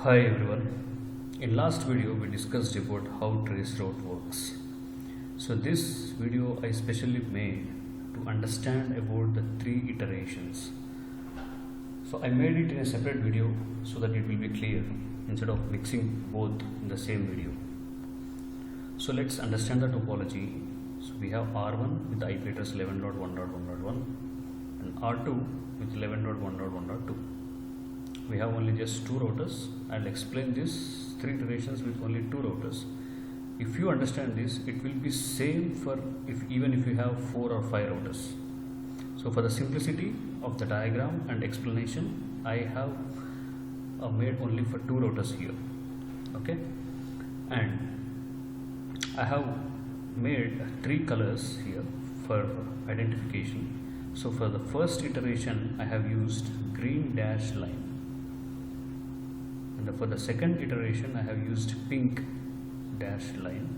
Hi everyone. In last video we discussed about how Traceroute works. So this video I specially made to understand about the three iterations. So I made it in a separate video so that it will be clear instead of mixing both in the same video. So let's understand the topology. So we have R1 with the IP address 11.1.1.1 and R2 with 11.1.1.2. We have only just two routers. I'll explain these three iterations with only two routers. If you understand this, it will be same for even if you have 4 or 5 routers. So for the simplicity of the diagram and explanation, I have made only for two routers here. Okay, and I have made three colors here for identification. So for the first iteration, I have used green dash line. And for the second iteration, I have used pink dashed line,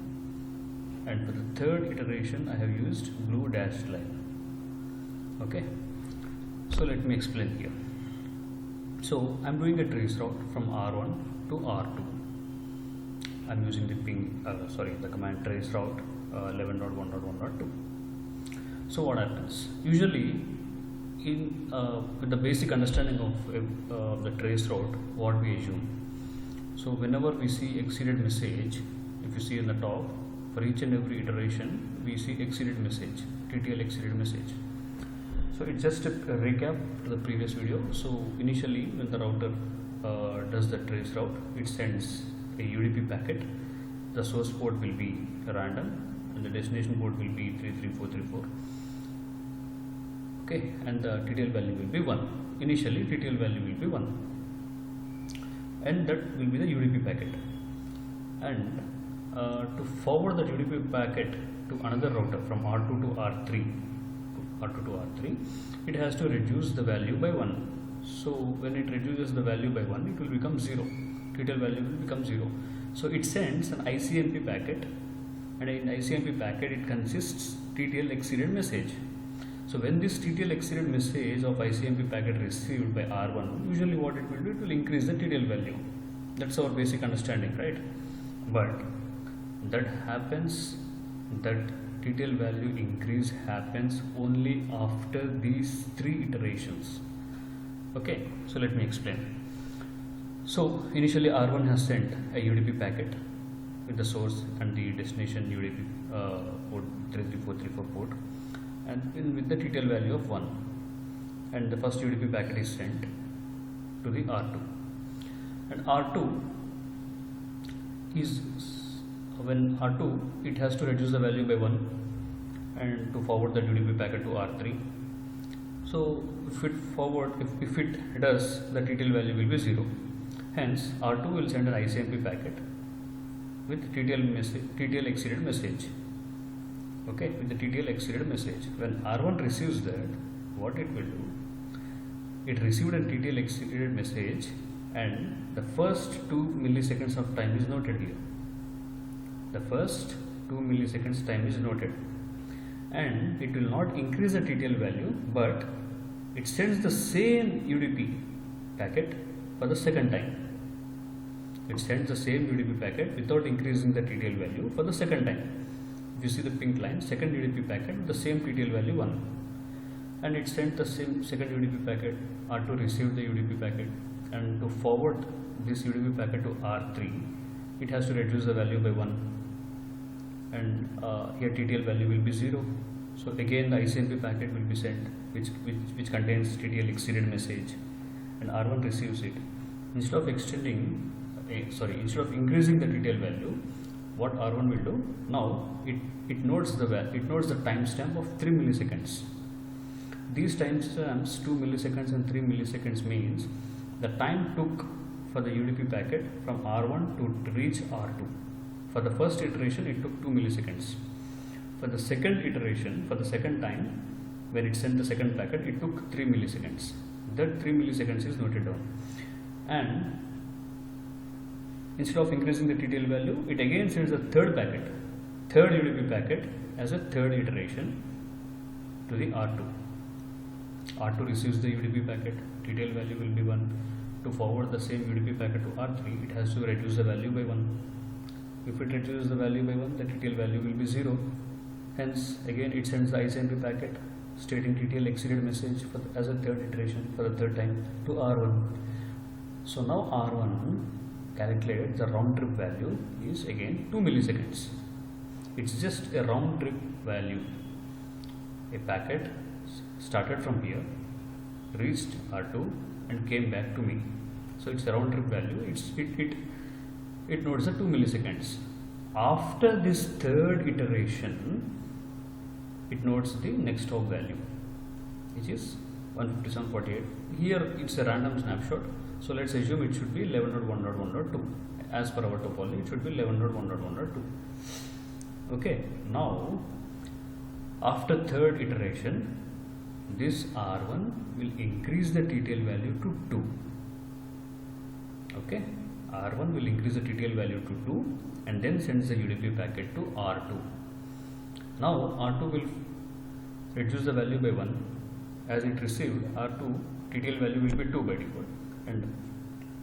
and for the third iteration, I have used blue dashed line. Okay, so let me explain here. So I'm doing a trace route from R1 to R2. I'm using the the command traceroute 11.1.1.2. So what happens? Usually, with the basic understanding of the trace route, what we assume. So whenever we see exceeded message, if you see in the top, for each and every iteration, we see exceeded message, TTL exceeded message. So it's just a recap to the previous video. So initially, when the router does the trace route, it sends a UDP packet. The source port will be random, and the destination port will be 33434. Okay, and the TTL value will be 1. Initially, TTL value will be 1, and that will be the UDP packet. And to forward the UDP packet to another router from R2 to R3, it has to reduce the value by 1. So when it reduces the value by 1, it will become 0. TTL value will become 0. So it sends an ICMP packet, and in ICMP packet it consists TTL exceeded message. So when this TTL exceeded message of ICMP packet received by R1, usually what it will do, it will increase the TTL value. That's our basic understanding, right? But that TTL value increase happens only after these three iterations. Okay, so let me explain. So initially R1 has sent a UDP packet with the source and the destination UDP port 33434 port, and with the TTL value of 1, and the first UDP packet is sent to the R2, and R2 is, when R2, it has to reduce the value by 1 and to forward the UDP packet to R3. So if it does, the TTL value will be 0. Hence R2 will send an ICMP packet with TTL exceeded message. Okay, with the TTL exceeded message. When R1 receives that, what it will do, it received a TTL exceeded message, and the first 2 milliseconds of time is noted here. The first 2 milliseconds time is noted, and it will not increase the TTL value, but it sends the same UDP packet for the second time. It sends the same UDP packet without increasing the TTL value for the second time. If you see the pink line, second UDP packet with the same TTL value 1, and it sent the same second UDP packet. R2 received the UDP packet, and to forward this UDP packet to R3, it has to reduce the value by 1, and here TTL value will be 0. So again the ICMP packet will be sent, which contains TTL exceeded message, and R1 receives it. Instead of instead of increasing the TTL value, what R1 will do, now it notes the timestamp of 3 milliseconds. These timestamps, 2 milliseconds and 3 milliseconds, means the time took for the UDP packet from R1 to reach R2. For the first iteration, it took 2 milliseconds. For the second iteration, for the second time, when it sent the second packet, it took 3 milliseconds. That 3 milliseconds is noted down. And instead of increasing the TTL value, it again sends a third UDP packet as a third iteration to the R2. R2 receives the UDP packet, TTL value will be 1, to forward the same UDP packet to R3, it has to reduce the value by 1. If it reduces the value by 1, the TTL value will be 0. Hence, again it sends the ICMP packet stating TTL exceeded message as a third iteration for the third time to R1. So now R1 calculated the round trip value is again 2 milliseconds. It's just a round trip value. A packet started from here, reached R2 and came back to me. So it's a round trip value. It notes the 2 milliseconds. After this third iteration, it notes the next hop value, which is 157.48. Here it's a random snapshot. So let's assume it should be 11.1.1.2. As per our topology, it should be 11.1.1.2. Okay, now after third iteration, this R1 will increase the TTL value to 2. Okay, R1 will increase the TTL value to 2 and then sends the UDP packet to R2. Now R2 will reduce the value by 1. As it received R2, TTL value will be 2 by default, and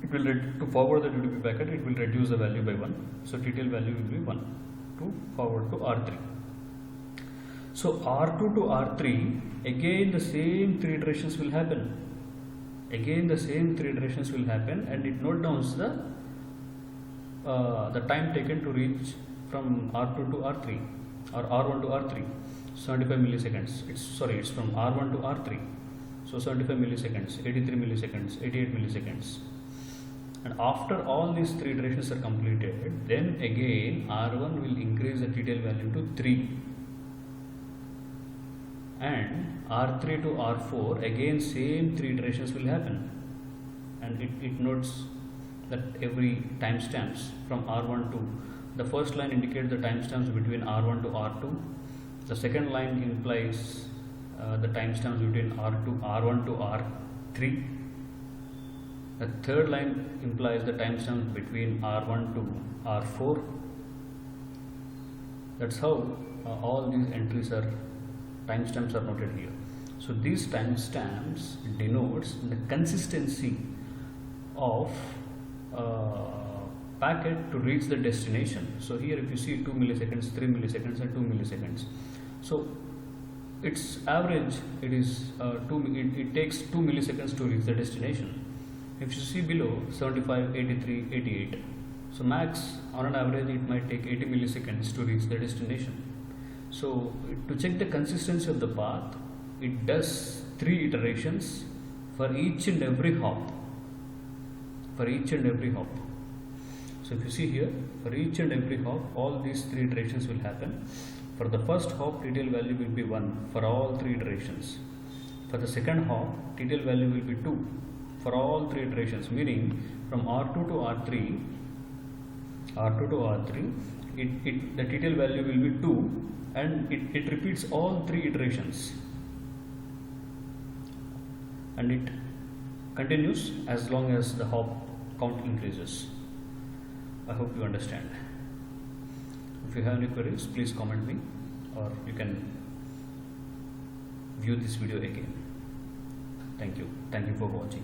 it will to forward the UDP packet, it will reduce the value by 1. So TTL value will be 1 to forward to R3. So R2 to R3, again the same 3 iterations will happen. Again the same 3 iterations will happen, and it note downs the time taken to reach from R2 to R3 or R1 to R3. 75 milliseconds. It's from R1 to R3. So 75 milliseconds, 83 milliseconds, 88 milliseconds. And after all these 3 iterations are completed, then again R1 will increase the TTL value to 3. And R3 to R4, again same 3 iterations will happen. And it notes that every timestamps from R1 to, the first line indicates the timestamps between R1 to R2. The second line implies the timestamps between R1 to R3. The third line implies the timestamps between R1 to R4. That's how all these entries are, timestamps are noted here. So these timestamps denotes the consistency of packet to reach the destination. So here if you see 2 milliseconds, 3 milliseconds and 2 milliseconds. So its average, it takes 2 milliseconds to reach the destination. If you see below 75, 83, 88. So max on an average it might take 80 milliseconds to reach the destination. So to check the consistency of the path, it does 3 iterations for each and every hop. So if you see here, for each and every hop, all these 3 iterations will happen. For the first hop, TTL value will be 1 for all 3 iterations. For the second hop, TTL value will be 2 for all 3 iterations, meaning from R2 to R3, the TTL value will be 2, and it repeats all 3 iterations. And it continues as long as the hop count increases. I hope you understand. If you have any queries, please comment me, or you can view this video again. Thank you for watching.